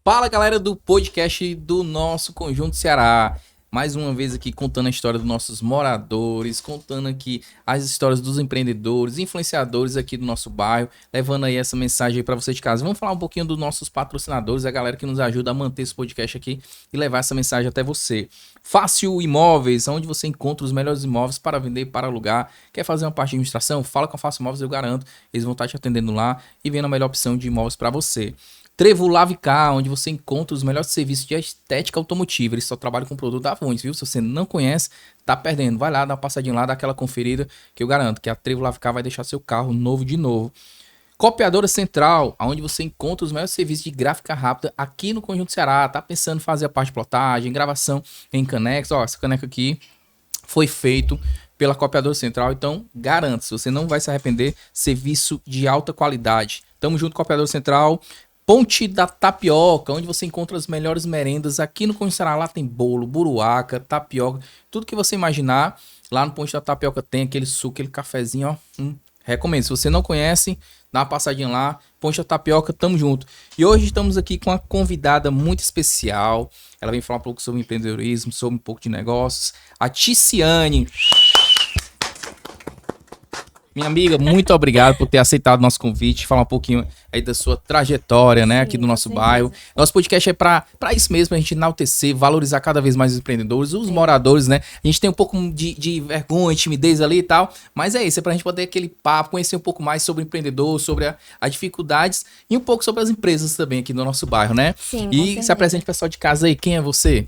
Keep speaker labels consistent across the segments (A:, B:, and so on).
A: Fala, galera do podcast do nosso Conjunto Ceará. Mais uma vez aqui contando a história dos nossos moradores, contando aqui as histórias dos empreendedores, influenciadores aqui do nosso bairro, levando aí essa mensagem aí para você de casa. Vamos falar um pouquinho dos nossos patrocinadores, a galera que nos ajuda a manter esse podcast aqui e levar essa mensagem até você. Fácil Imóveis, onde você encontra os melhores imóveis para vender e para alugar. Quer fazer uma parte de administração? Fala com a Fácil Imóveis, eu garanto. Eles vão estar te atendendo lá e vendo a melhor opção de imóveis para você. Trevo Lavicar, onde você encontra os melhores serviços de estética automotiva. Eles só trabalham com produto da Avon, viu? Se você não conhece, tá perdendo. Vai lá, dá uma passadinha lá, dá aquela conferida, que eu garanto que a Trevo Lavicar vai deixar seu carro novo de novo. Copiadora Central, onde você encontra os melhores serviços de gráfica rápida aqui no Conjunto Ceará. Tá pensando em fazer a parte de plotagem, gravação em canex? Ó, essa caneca aqui foi feito pela Copiadora Central, então garanto, você não vai se arrepender. Serviço de alta qualidade. Tamo junto, Copiadora Central. Ponte da Tapioca, onde você encontra as melhores merendas aqui no Conjunto Ceará. Lá tem bolo, buruaca, tapioca, tudo que você imaginar. Lá no Ponte da Tapioca tem aquele suco, aquele cafezinho, ó. Recomendo. Se você não conhece, dá uma passadinha lá. Ponte da Tapioca, tamo junto. E hoje estamos aqui com uma convidada muito especial. Ela vem falar um pouco sobre empreendedorismo, sobre um pouco de negócios. A Ticiane. Minha amiga, muito obrigado por ter aceitado o nosso convite, falar um pouquinho aí da sua trajetória, né, aqui
B: Sim,
A: do
B: com
A: nosso bairro.
B: certeza.
A: Nosso podcast é para isso mesmo, pra gente enaltecer, valorizar cada vez mais os empreendedores, os
B: Sim.
A: moradores, né? A gente tem um pouco de vergonha, timidez ali e tal, mas é isso, é pra gente poder aquele papo, conhecer um pouco mais sobre o empreendedor, sobre as dificuldades e um pouco sobre as empresas também aqui do nosso bairro, né?
B: Sim, com
A: E se
B: certeza.
A: apresente, pessoal de casa aí, quem é você?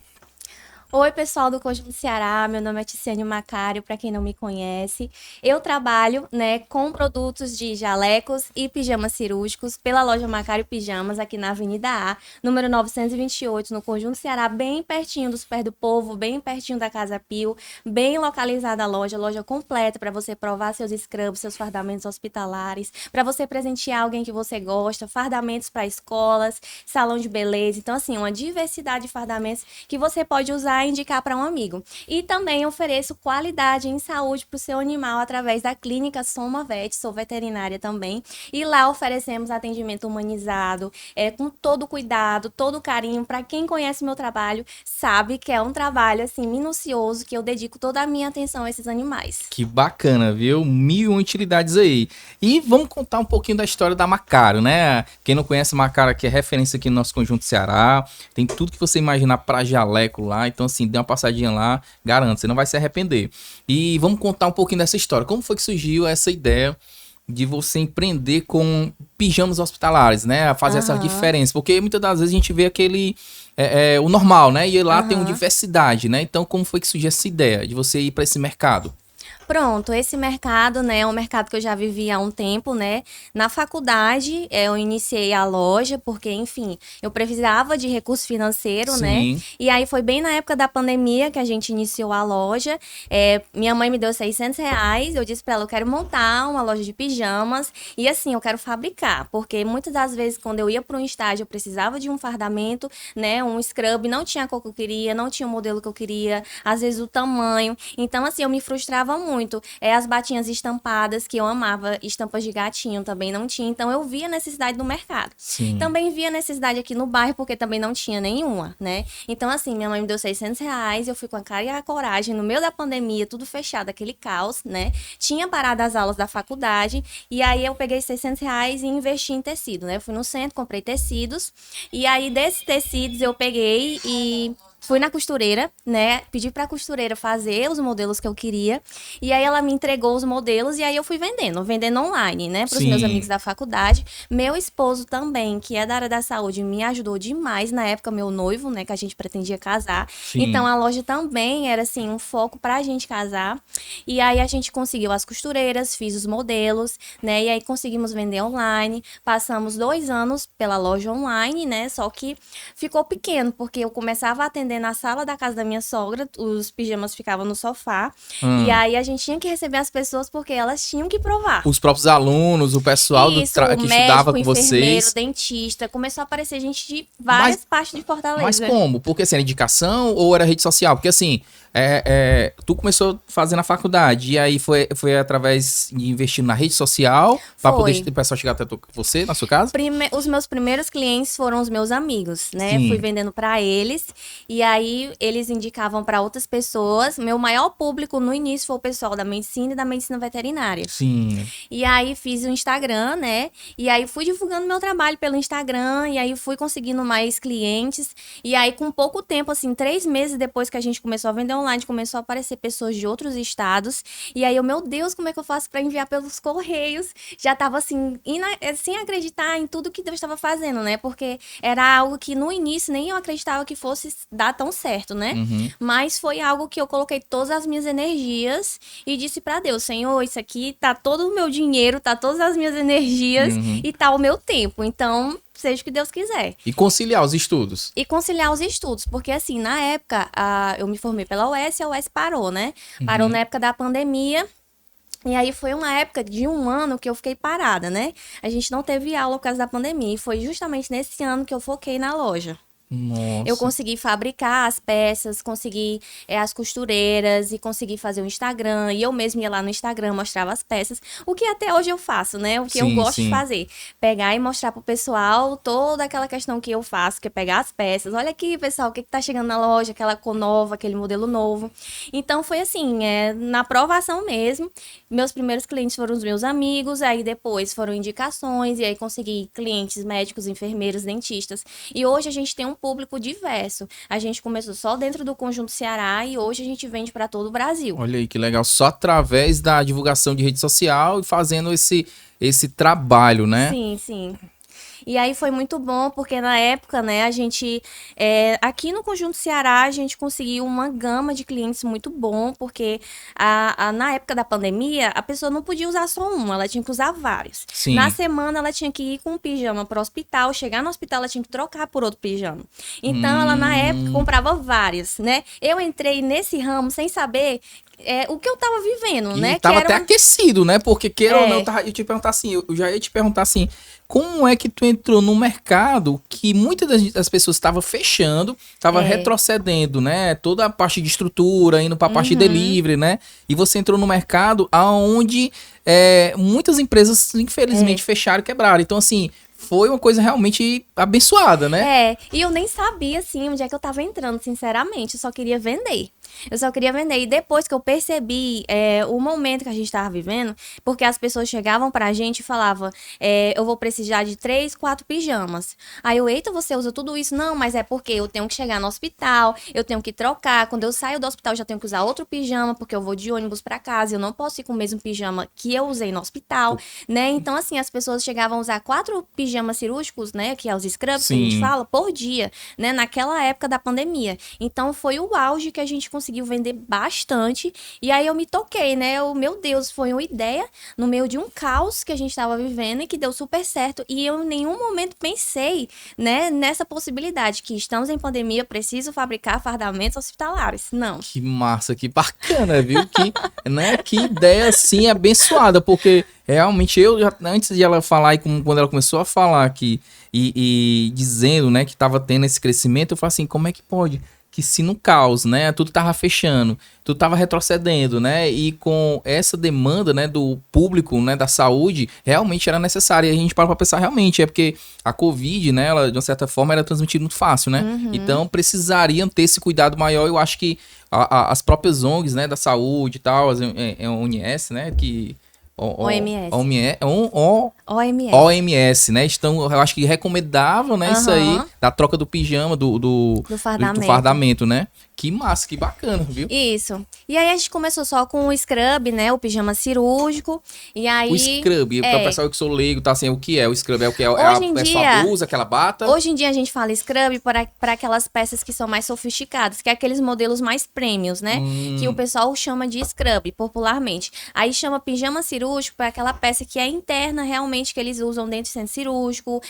B: Oi, pessoal do Conjunto Ceará, meu nome é Ticiane Macário, para quem não me conhece. Eu trabalho, né, com produtos de jalecos e pijamas cirúrgicos pela loja Macário Pijamas, aqui na Avenida A, número 928, no Conjunto Ceará, bem pertinho do Super do Povo, bem pertinho da Casa Pio, bem localizada a loja completa para você provar seus scrubs, seus fardamentos hospitalares, para você presentear alguém que você gosta, fardamentos para escolas, salão de beleza. Então, assim, uma diversidade de fardamentos que você pode usar indicar para um amigo. E também ofereço qualidade em saúde para o seu animal através da clínica Soma Vet, sou veterinária também. E lá oferecemos atendimento humanizado, com todo cuidado, todo carinho. Para quem conhece meu trabalho, sabe que é um trabalho assim minucioso, que eu dedico toda a minha atenção a esses animais.
A: Que bacana, viu? 1.001 utilidades aí. E vamos contar um pouquinho da história da Macaro, né? Quem não conhece a Macaro aqui é referência aqui no nosso Conjunto Ceará. Tem tudo que você imaginar pra jaleco lá. Então, assim, dê uma passadinha lá, garanto, você não vai se arrepender. E vamos contar um pouquinho dessa história. Como foi que surgiu essa ideia de você empreender com pijamas hospitalares, né? A fazer essa
B: Aham,
A: diferença. Porque muitas das vezes a gente vê aquele... o normal, né? E lá tem uma
B: aham.
A: diversidade, né? Então, como foi que surgiu essa ideia de você ir para esse mercado?
B: Pronto, esse mercado, né, é um mercado que eu já vivi há um tempo, né? Na faculdade, eu iniciei a loja porque, enfim, eu precisava de recurso financeiro, né?
A: Sim.
B: E aí foi bem na época da pandemia que a gente iniciou a loja. Minha mãe me deu R$ 600, eu disse pra ela, eu quero montar uma loja de pijamas e assim, eu quero fabricar, porque muitas das vezes quando eu ia para um estágio, eu precisava de um fardamento, né, um scrub, não tinha a cor que eu queria, não tinha o modelo que eu queria, às vezes o tamanho. Então, assim, eu me frustrava muito. As batinhas estampadas, que eu amava, estampas de gatinho também não tinha. Então, eu via necessidade no mercado.
A: Sim.
B: Também via necessidade aqui no bairro, porque também não tinha nenhuma, né? Então, assim, minha mãe me deu R$ 600, eu fui com a cara e a coragem, no meio da pandemia, tudo fechado, aquele caos, né? Tinha parado as aulas da faculdade, e aí eu peguei R$ 600 e investi em tecido, né? Eu fui no centro, comprei tecidos, e aí desses tecidos eu peguei e fui na costureira, né? Pedi pra costureira fazer os modelos que eu queria. E aí ela me entregou os modelos e aí eu fui vendendo online, né? Para os meus amigos
A: Sim.
B: da faculdade. Meu esposo também, que é da área da saúde, me ajudou demais na época, meu noivo, né? Que a gente pretendia casar. Então
A: Sim.
B: a loja também era assim, um foco pra gente casar. E aí a gente conseguiu as costureiras, fiz os modelos, né? E aí conseguimos vender online. Passamos 2 anos pela loja online, né? Só que ficou pequeno, porque eu começava a atender vender na sala da casa da minha sogra, os pijamas ficavam no sofá, e aí a gente tinha que receber as pessoas porque elas tinham que provar.
A: Os próprios alunos, o pessoal
B: Isso,
A: que
B: médico,
A: estudava com
B: enfermeiro,
A: vocês.
B: dentista, começou a aparecer gente de várias partes de Fortaleza.
A: Mas como? Porque assim, era indicação ou era rede social? Porque assim, tu começou fazendo a faculdade e aí foi através de investir na rede social para poder o pessoal chegar até você, na sua casa?
B: Os meus primeiros clientes foram os meus amigos, né?
A: Sim.
B: Fui vendendo para eles e aí eles indicavam para outras pessoas. Meu maior público no início foi o pessoal da medicina e da medicina veterinária.
A: Sim.
B: E aí fiz o Instagram, né? E aí fui divulgando meu trabalho pelo Instagram e aí fui conseguindo mais clientes. E aí com pouco tempo, assim, 3 meses depois que a gente começou a vender online, começou a aparecer pessoas de outros estados. E aí eu, meu Deus, como é que eu faço para enviar pelos correios? Já tava assim, sem acreditar em tudo que Deus estava fazendo, né? Porque era algo que no início nem eu acreditava que fosse dar tão certo, né?
A: Uhum.
B: Mas foi algo que eu coloquei todas as minhas energias e disse para Deus, Senhor, isso aqui tá todo o meu dinheiro, tá todas as minhas energias e tá o meu tempo. Então, seja o que Deus quiser.
A: E conciliar os estudos.
B: E conciliar os estudos, porque assim, na época, eu me formei pela UES e a UES parou, né? Parou na época da pandemia. E aí foi uma época de 1 ano que eu fiquei parada, né? A gente não teve aula por causa da pandemia. E foi justamente nesse ano que eu foquei na loja.
A: Nossa.
B: Eu consegui fabricar as peças, consegui as costureiras e consegui fazer o Instagram. E eu mesma ia lá no Instagram, mostrava as peças. O que até hoje eu faço, né? O que eu gosto de fazer. Pegar e mostrar pro pessoal toda aquela questão que eu faço, que é pegar as peças. Olha aqui, pessoal, o que tá chegando na loja, aquela cor nova, aquele modelo novo. Então foi assim, na aprovação mesmo. Meus primeiros clientes foram os meus amigos, aí depois foram indicações, e aí consegui clientes médicos, enfermeiros, dentistas. E hoje a gente tem um público diverso. A gente começou só dentro do Conjunto Ceará e hoje a gente vende para todo o Brasil.
A: Olha aí que legal, só através da divulgação de rede social e fazendo esse trabalho, né?
B: Sim, sim. E aí foi muito bom, porque na época, né, a gente, aqui no Conjunto Ceará, a gente conseguiu uma gama de clientes muito bom, porque na época da pandemia, a pessoa não podia usar só um, ela tinha que usar vários.
A: Sim.
B: Na semana, ela tinha que ir com um pijama para o hospital, chegar no hospital, ela tinha que trocar por outro pijama. Então, ela, na época, comprava vários, né? Eu entrei nesse ramo sem saber o que eu tava vivendo,
A: E
B: né?
A: tava
B: que
A: até aquecido, né? Porque queira ou não, eu te perguntar assim, eu já ia te perguntar assim, como é que tu entrou no mercado que muitas das pessoas estavam fechando, estavam retrocedendo, né? Toda a parte de estrutura, indo para a parte de delivery, né? E você entrou no mercado aonde muitas empresas, infelizmente, fecharam e quebraram. Então, assim, foi uma coisa realmente abençoada, né?
B: E eu nem sabia, assim, onde é que eu tava entrando, sinceramente. Eu só queria vender. E depois que eu percebi o momento que a gente tava vivendo, porque as pessoas chegavam pra gente e falavam, eu vou precisar de 3, 4 pijamas. Aí eu, eita, você usa tudo isso? Não, mas é porque eu tenho que chegar no hospital, eu tenho que trocar. Quando eu saio do hospital, eu já tenho que usar outro pijama, porque eu vou de ônibus pra casa. Eu não posso ir com o mesmo pijama que eu usei no hospital, né? Então, assim, as pessoas chegavam a usar 4 pijamas cirúrgicos, né? Que é os scrubs, que a gente fala, por dia, né? Naquela época da pandemia. Então, foi o auge que a gente conseguiu vender bastante. E aí eu me toquei, né? Meu Deus, foi uma ideia no meio de um caos que a gente estava vivendo e que deu super certo. E eu em nenhum momento pensei, né, nessa possibilidade que estamos em pandemia, preciso fabricar fardamentos hospitalares. Não.
A: Que massa, que bacana, viu? Que ideia, assim, abençoada, porque realmente antes de ela falar e quando ela começou a falar aqui e dizendo, né, que tava tendo esse crescimento, eu falei assim, como é que pode? Que se no caos, né, tudo tava fechando, tudo tava retrocedendo, né, e com essa demanda, né, do público, né, da saúde, realmente era necessária. E a gente para pra pensar, realmente, porque a Covid, né, ela, de uma certa forma, era transmitida muito fácil, né, então precisariam ter esse cuidado maior. Eu acho que as próprias ONGs, né, da saúde e tal, a ONS, né, que... OMS, né? Eu acho que recomendavam, né, isso aí, da troca do pijama, do fardamento, né? Que massa, que bacana, viu?
B: Isso. E aí a gente começou só com o scrub, né? O pijama cirúrgico. E aí.
A: O scrub, para o pessoal que sou leigo, tá assim, o que é? O scrub é o que é?
B: Hoje em
A: É só a
B: dia-
A: blusa, aquela bata?
B: Hoje em dia a gente fala scrub para aquelas peças que são mais sofisticadas, que é aqueles modelos mais premiums, né? Que o pessoal chama de scrub, popularmente. Aí chama pijama cirúrgico para aquela peça que é interna realmente, que eles usam dentro do centro cirúrgico,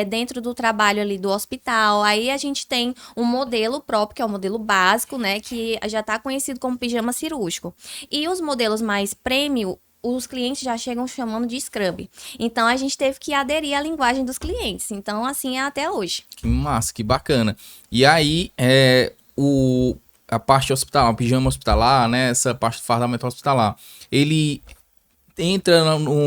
B: dentro do trabalho ali do hospital. Aí a gente tem um modelo próprio, que é o modelo básico, né? Que já está conhecido como pijama cirúrgico. E os modelos mais premium, os clientes já chegam chamando de scrub. Então, a gente teve que aderir à linguagem dos clientes. Então, assim é até hoje.
A: Que massa, que bacana. E aí, a parte hospitalar, o pijama hospitalar, né? Essa parte do fardamento hospitalar, ele entra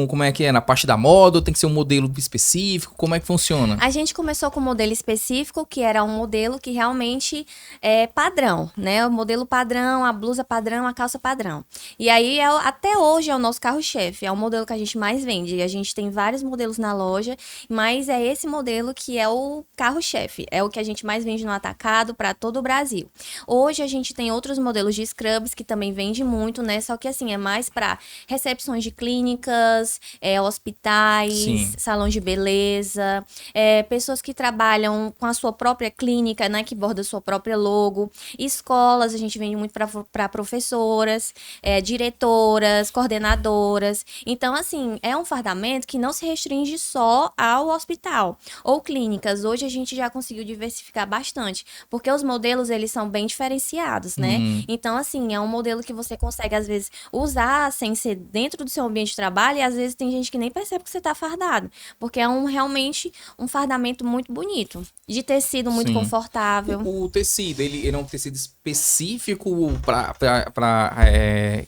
A: como é que é? Na parte da moda ou tem que ser um modelo específico? Como é que funciona?
B: A gente começou com um modelo específico, que era um modelo que realmente é padrão, né? O modelo padrão, a blusa padrão, a calça padrão. E aí, até hoje, é o nosso carro-chefe. É o modelo que a gente mais vende. A gente tem vários modelos na loja, mas é esse modelo que é o carro-chefe. É o que a gente mais vende no atacado para todo o Brasil. Hoje, a gente tem outros modelos de scrubs que também vende muito, né? Só que, assim, é mais para recepções de clínicas, hospitais,
A: Sim.
B: salões de beleza, pessoas que trabalham com a sua própria clínica, né, que borda a sua própria logo, escolas, a gente vende muito para professoras, diretoras, coordenadoras. Então, assim, é um fardamento que não se restringe só ao hospital ou clínicas. Hoje a gente já conseguiu diversificar bastante, porque os modelos, eles são bem diferenciados, né? Então, assim, é um modelo que você consegue, às vezes, usar sem ser dentro do seu ambiente de trabalho, e às vezes tem gente que nem percebe que você tá fardado, porque é realmente um fardamento muito bonito, de tecido muito
A: Sim.
B: confortável.
A: O tecido, ele é um tecido específico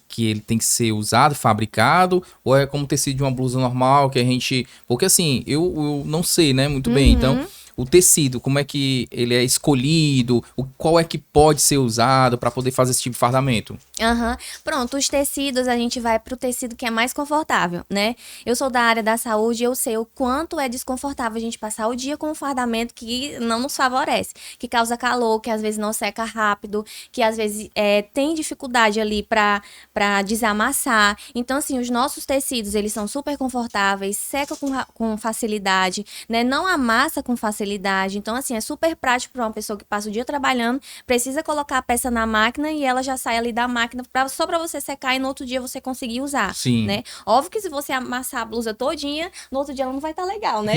A: que ele tem que ser usado, fabricado, ou é como tecido de uma blusa normal que a gente... Porque assim, eu não sei, né, muito bem, então... O tecido, como é que ele é escolhido? Qual é que pode ser usado para poder fazer esse tipo de fardamento?
B: Pronto, os tecidos, a gente vai pro tecido que é mais confortável, né? Eu sou da área da saúde e eu sei o quanto é desconfortável a gente passar o dia com um fardamento que não nos favorece, que causa calor, que às vezes não seca rápido, que às vezes tem dificuldade ali para desamassar. Então, assim, os nossos tecidos, eles são super confortáveis, secam com facilidade, né? Não amassa com facilidade. Então, assim, é super prático para uma pessoa que passa o dia trabalhando, precisa colocar a peça na máquina e ela já sai ali da máquina só para você secar e no outro dia você conseguir usar.
A: Sim.
B: Né? Óbvio que se você amassar a blusa todinha, no outro dia ela não vai estar legal, né?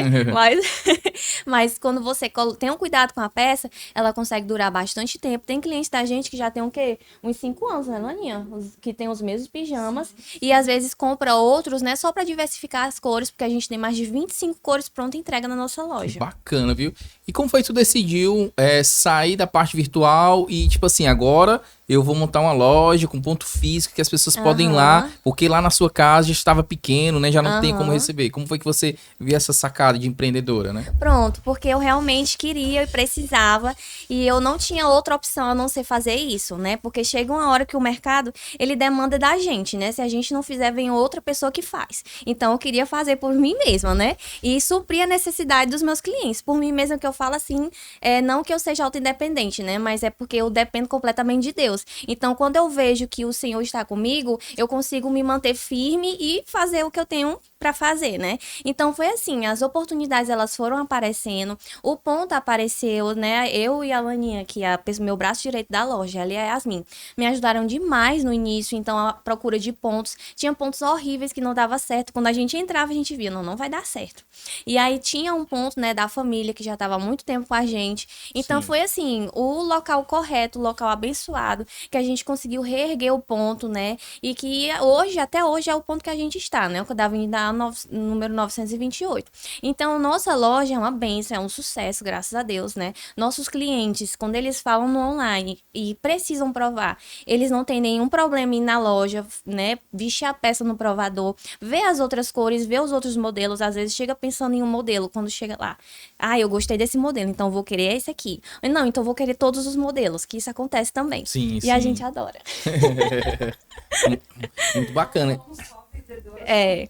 B: Mas quando você tem um cuidado com a peça, ela consegue durar bastante tempo. Tem clientes da gente que já tem o quê? Uns 5 anos, né, Laninha? Que tem os mesmos pijamas e às vezes compra outros, né? Só para diversificar as cores, porque a gente tem mais de 25 cores pronta entrega na nossa loja.
A: Que bacana, viu? E como foi que tu decidiu sair da parte virtual e, tipo assim, agora eu vou montar uma loja com ponto físico que as pessoas podem ir lá, porque lá na sua casa já estava pequeno, né? Já não tem como receber. Como foi que você viu essa sacada de empreendedora, né?
B: Pronto, porque eu realmente queria e precisava e eu não tinha outra opção a não ser fazer isso, né? Porque chega uma hora que o mercado, ele demanda da gente, né? Se a gente não fizer, vem outra pessoa que faz. Então, eu queria fazer por mim mesma, né? E suprir a necessidade dos meus clientes. Por mim mesma, que eu falo assim, não que eu seja auto-independente, né? Mas é porque eu dependo completamente de Deus. Então, quando eu vejo que o Senhor está comigo, eu consigo me manter firme e fazer o que eu tenho para fazer, né? Então, foi assim, as oportunidades, elas foram aparecendo, o ponto apareceu, né? Eu e a Laninha, que é o meu braço direito da loja, ela e a Yasmin, me ajudaram demais no início, então, a procura de pontos, tinha pontos horríveis que não dava certo, quando a gente entrava, a gente via, não vai dar certo. E aí, tinha um ponto, né, da família, que já estava há muito tempo com a gente, então, foi assim, o local correto, o local abençoado, que a gente conseguiu reerguer o ponto, né? E que hoje, até hoje, é o ponto que a gente está, né? O da Avenida número 928. Então, nossa loja é uma bênção, é um sucesso, graças a Deus, né? Nossos clientes, quando eles falam no online e precisam provar, eles não têm nenhum problema em ir na loja, né? Vestir a peça no provador, ver as outras cores, ver os outros modelos, às vezes chega pensando em um modelo, quando chega lá, eu gostei desse modelo, então vou querer esse aqui. Não, então vou querer todos os modelos, que isso acontece também.
A: Sim,
B: e a gente adora.
A: Muito bacana.
B: É.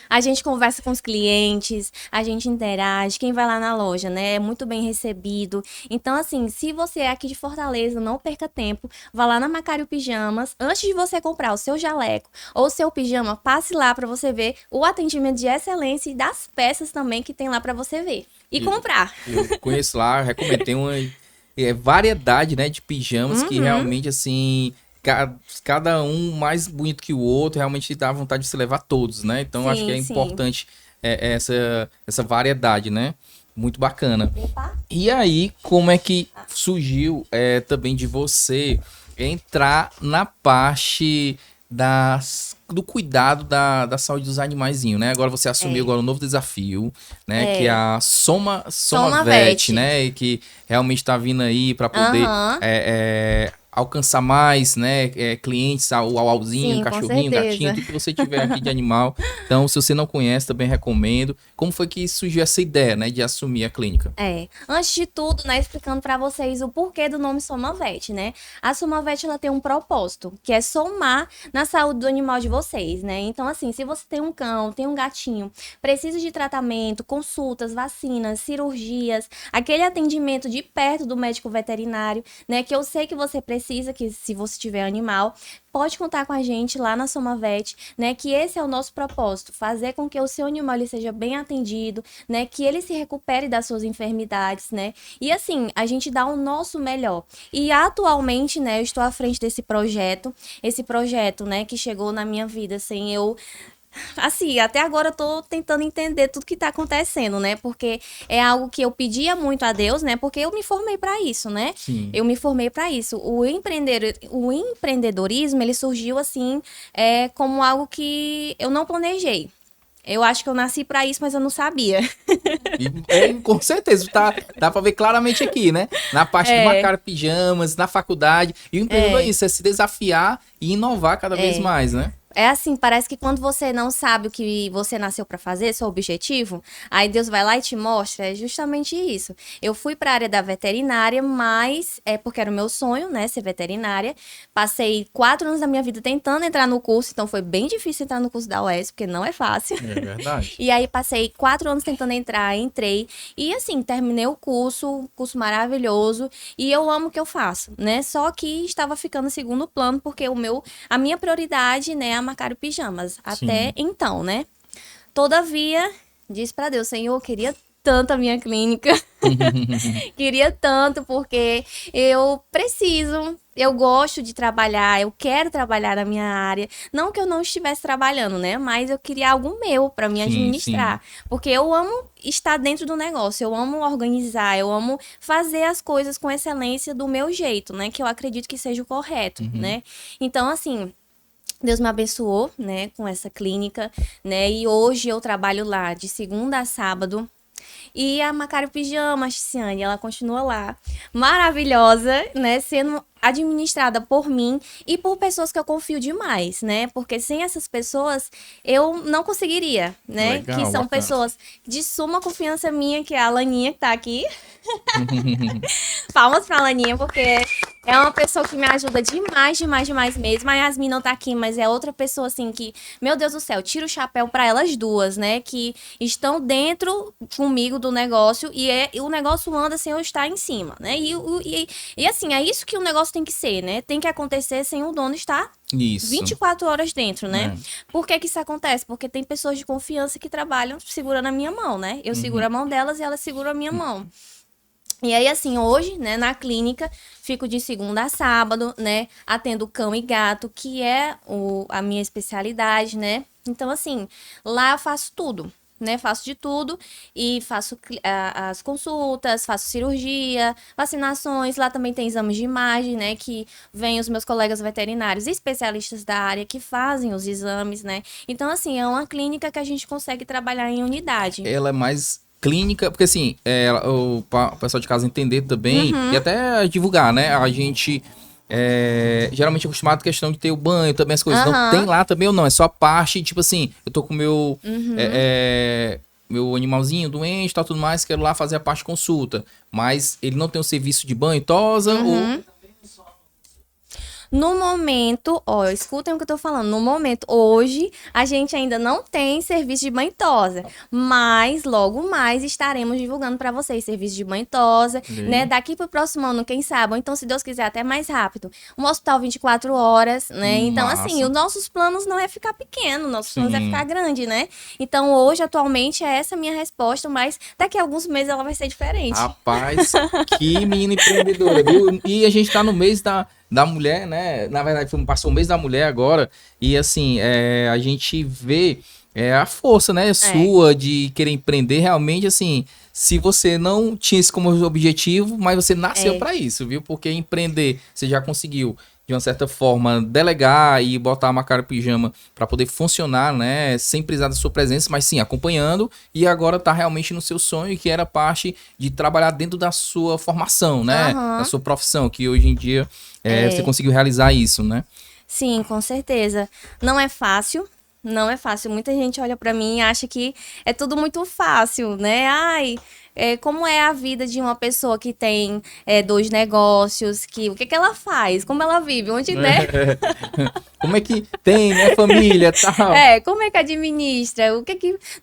B: A gente conversa com os clientes, a gente interage, quem vai lá na loja, né, é muito bem recebido. Então, assim, se você é aqui de Fortaleza, não perca tempo, vá lá na Macário Pijamas, antes de você comprar o seu jaleco ou o seu pijama, passe lá para você ver o atendimento de excelência e das peças também que tem lá para você ver e comprar.
A: Eu conheço lá, eu recomendo, tem uma variedade, né, de pijamas que realmente, assim, cada um mais bonito que o outro, realmente dá vontade de se levar todos, né? Então, eu acho que é
B: Sim.
A: importante essa variedade, né? Muito bacana.
B: Opa.
A: E aí, como é que surgiu também de você entrar na parte do cuidado da saúde dos animaizinhos, né? Agora você assumiu agora um novo desafio, né? Que é a Soma Vet, né? E que realmente tá vindo aí para poder alcançar mais, né? Clientes, o auzinho,
B: Sim,
A: o cachorrinho, o gatinho, tudo que você tiver aqui de animal. Então, se você não conhece, também recomendo. Como foi que surgiu essa ideia, né? De assumir a clínica?
B: Antes de tudo, né, explicando para vocês o porquê do nome Somavet, né? A Somavet, ela tem um propósito, que é somar na saúde do animal de vocês, né? Então, assim, se você tem um cão, tem um gatinho, precisa de tratamento, consultas, vacinas, cirurgias, aquele atendimento de perto do médico veterinário, né? Que eu sei que você precisa, que se você tiver animal, pode contar com a gente lá na Somavet, né? Que esse é o nosso propósito, fazer com que o seu animal ele seja bem atendido, né? Que ele se recupere das suas enfermidades, né? E assim, a gente dá o nosso melhor. E atualmente, né, eu estou à frente desse projeto, esse projeto, né, que chegou na minha vida sem eu. Assim, até agora eu tô tentando entender tudo que tá acontecendo, né? Porque é algo que eu pedia muito a Deus, né? Porque eu me formei para isso, né?
A: Sim.
B: Eu me formei para isso. O empreendedorismo, ele surgiu assim, como algo que eu não planejei. Eu acho que eu nasci para isso, mas eu não sabia.
A: Com certeza, dá pra ver claramente aqui, né? Na parte do Macário Pijamas, na faculdade. E o empreendedor é isso, é se desafiar e inovar cada vez mais, né?
B: É assim, parece que quando você não sabe o que você nasceu para fazer, seu objetivo, aí Deus vai lá e te mostra, é justamente isso. Eu fui para a área da veterinária, mas é porque era o meu sonho, né, ser veterinária. Passei 4 anos da minha vida tentando entrar no curso, então foi bem difícil entrar no curso da UES, porque não é fácil.
A: É verdade.
B: E aí passei 4 anos tentando entrar, entrei, e assim, terminei o curso maravilhoso, e eu amo o que eu faço, né? Só que estava ficando em segundo plano, porque a minha prioridade, né, é Macário Pijamas, até então, né? Todavia, disse pra Deus, Senhor, eu queria tanto a minha clínica, queria tanto, porque eu gosto de trabalhar, eu quero trabalhar na minha área, não que eu não estivesse trabalhando, né, mas eu queria algo meu pra me administrar, porque eu amo estar dentro do negócio, eu amo organizar, eu amo fazer as coisas com excelência do meu jeito, né, que eu acredito que seja o correto, né, então assim, Deus me abençoou, né, com essa clínica, né, e hoje eu trabalho lá de segunda a sábado. E a Macário Pijamas, Tiziane, ela continua lá, maravilhosa, né, sendo administrada por mim e por pessoas que eu confio demais, né, porque sem essas pessoas eu não conseguiria, né,
A: Legal,
B: que são
A: bacana.
B: Pessoas de suma confiança minha, que é a Laninha, que tá aqui. Palmas pra Laninha, porque é uma pessoa que me ajuda demais, demais, demais mesmo. A Yasmin não tá aqui, mas é outra pessoa, assim, que, meu Deus do céu, tiro o chapéu pra elas duas, né? Que estão dentro comigo do negócio e o negócio anda sem eu estar em cima, né? E assim, é isso que o negócio tem que ser, né? Tem que acontecer sem o dono estar
A: Isso.
B: 24 horas dentro, né? Por que que isso acontece? Porque tem pessoas de confiança que trabalham segurando a minha mão, né? Eu seguro a mão delas e elas seguram a minha mão. E aí, assim, hoje, né, na clínica, fico de segunda a sábado, né, atendo cão e gato, que é a minha especialidade, né. Então, assim, lá eu faço tudo, né, faço de tudo e faço as consultas, faço cirurgia, vacinações, lá também tem exames de imagem, né, que vêm os meus colegas veterinários e especialistas da área que fazem os exames, né. Então, assim, é uma clínica que a gente consegue trabalhar em unidade.
A: Ela é mais clínica, porque assim, o pessoal de casa entender também e até divulgar, né? A gente geralmente é acostumado com a questão de ter o banho, também as coisas. Não tem lá também ou não, é só a parte, tipo assim, eu tô com o meu meu animalzinho doente, tal, tudo mais, quero lá fazer a parte consulta, mas ele não tem o serviço de banho e tosa ou...
B: No momento, ó, escutem o que eu tô falando. No momento, hoje, a gente ainda não tem serviço de banho tosa, mas logo mais estaremos divulgando para vocês serviço de banho tosa, né? Daqui pro próximo ano, quem sabe, ou então, se Deus quiser, até mais rápido. Um hospital 24 horas, né? Então, assim, os nossos planos não é ficar pequeno, nossos planos é ficar grande, né? Então, hoje, atualmente, é essa a minha resposta, mas daqui a alguns meses ela vai ser diferente.
A: Rapaz, que menina empreendedora, viu? E a gente tá no mês da mulher, né? Na verdade, passou o mês da mulher agora. E assim, a gente vê a força, né, sua de querer empreender realmente, assim. Se você não tinha isso como objetivo, mas você nasceu para isso, viu? Porque empreender, você já conseguiu, de uma certa forma, delegar e botar a Macário Pijama para poder funcionar, né? Sem precisar da sua presença, mas sim, acompanhando. E agora tá realmente no seu sonho, que era parte de trabalhar dentro da sua formação, né? Da sua profissão, que hoje em dia você conseguiu realizar isso, né?
B: Sim, com certeza. Não é fácil. Não é fácil. Muita gente olha pra mim e acha que é tudo muito fácil, né? Ai, como é a vida de uma pessoa que tem 2 negócios, o que ela faz? Como ela vive? Onde, né?
A: Como é que tem, né, família, tal?
B: Como é que administra?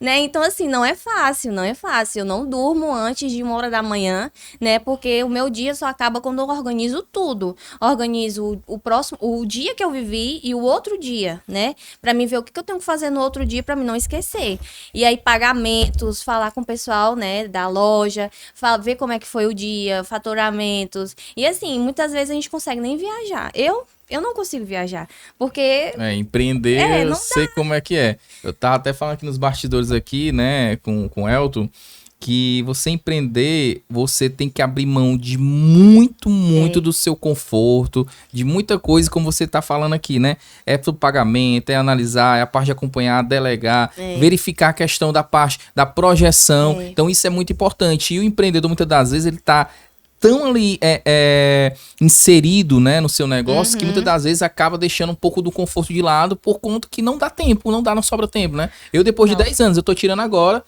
B: Né? Então, assim, não é fácil, não é fácil. Eu não durmo antes de 1 hora da manhã, né? Porque o meu dia só acaba quando eu organizo tudo. Organizo o dia que eu vivi e o outro dia, né? Pra mim ver o que eu tenho que fazer no outro dia pra mim não esquecer. E aí, pagamentos, falar com o pessoal, né, da loja, ver como é que foi o dia, faturamentos. E assim, muitas vezes a gente consegue nem viajar. Eu não consigo viajar, porque...
A: empreender, eu sei como é que é. Eu tava até falando aqui nos bastidores aqui, né, com o Elton, que você empreender, você tem que abrir mão de muito do seu conforto, de muita coisa, como você tá falando aqui, né? É pro pagamento, é analisar, é a parte de acompanhar, delegar, verificar a questão da parte da projeção. Então isso é muito importante. E o empreendedor, muitas das vezes, ele tá tão ali inserido, né, no seu negócio, que muitas das vezes acaba deixando um pouco do conforto de lado por conta que não dá tempo, não sobra tempo, né? Eu, depois de 10 anos, eu tô tirando agora,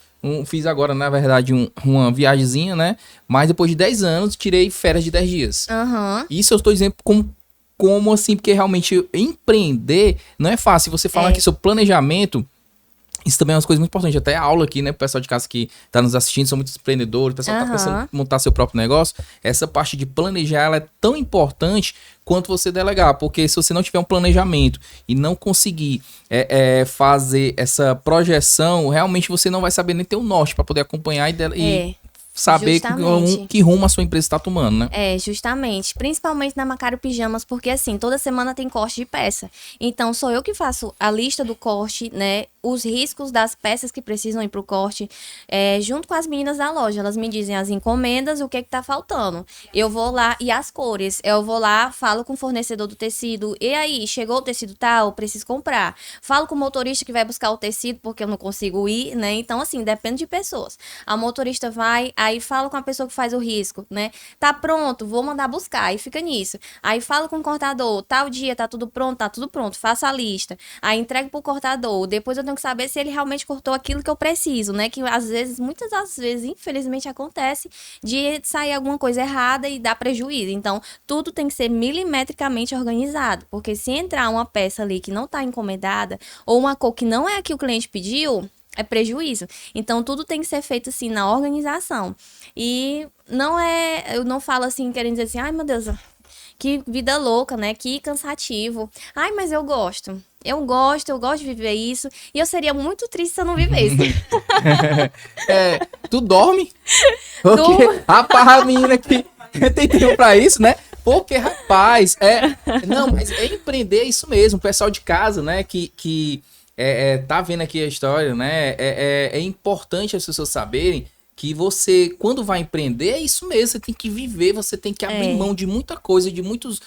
A: fiz agora, na verdade, uma viagemzinha, né? Mas depois de 10 anos, tirei férias de 10 dias. Isso eu estou dizendo como assim, porque realmente empreender não é fácil. Você falar aqui sobre planejamento, isso também é uma coisa muito importante. Até a aula aqui, né? O pessoal de casa que tá nos assistindo, são muitos empreendedores, o pessoal tá pensando em montar seu próprio negócio. Essa parte de planejar, ela é tão importante quanto você delegar. Porque se você não tiver um planejamento e não conseguir fazer essa projeção, realmente você não vai saber nem ter o norte para poder acompanhar e saber que rumo a sua empresa está tomando, né?
B: Justamente. Principalmente na Macário Pijamas, porque assim, toda semana tem corte de peça. Então, sou eu que faço a lista do corte, né? Os riscos das peças que precisam ir pro corte, junto com as meninas da loja. Elas me dizem as encomendas, o que tá faltando. Eu vou lá, e as cores. Eu vou lá, falo com o fornecedor do tecido. E aí, chegou o tecido tal, preciso comprar. Falo com o motorista que vai buscar o tecido, porque eu não consigo ir, né? Então, assim, depende de pessoas. A motorista vai, aí falo com a pessoa que faz o risco, né? Tá pronto, vou mandar buscar, aí fica nisso. Aí falo com o cortador, tal dia, tá tudo pronto, faço a lista. Aí entrego pro cortador, depois eu tenho que saber se ele realmente cortou aquilo que eu preciso, né? Que às vezes, muitas das vezes, infelizmente acontece de sair alguma coisa errada e dar prejuízo. Então, tudo tem que ser milimetricamente organizado, porque se entrar uma peça ali que não tá encomendada, ou uma cor que não é a que o cliente pediu, é prejuízo. Então, tudo tem que ser feito, assim, na organização. E eu não falo assim, querendo dizer assim, ai, meu Deus, que vida louca, né? Que cansativo. Ai, mas eu gosto. Eu gosto de viver isso. E eu seria muito triste se eu não vivesse.
A: Tu dorme? Porque, rapaz, a menina que tem tempo pra isso, né? Porque, rapaz, não, mas empreender é isso mesmo. O pessoal de casa, né, que tá vendo aqui a história, né? É importante as pessoas saberem que você, quando vai empreender, é isso mesmo, você tem que viver, você tem que abrir mão de muita coisa, de muitos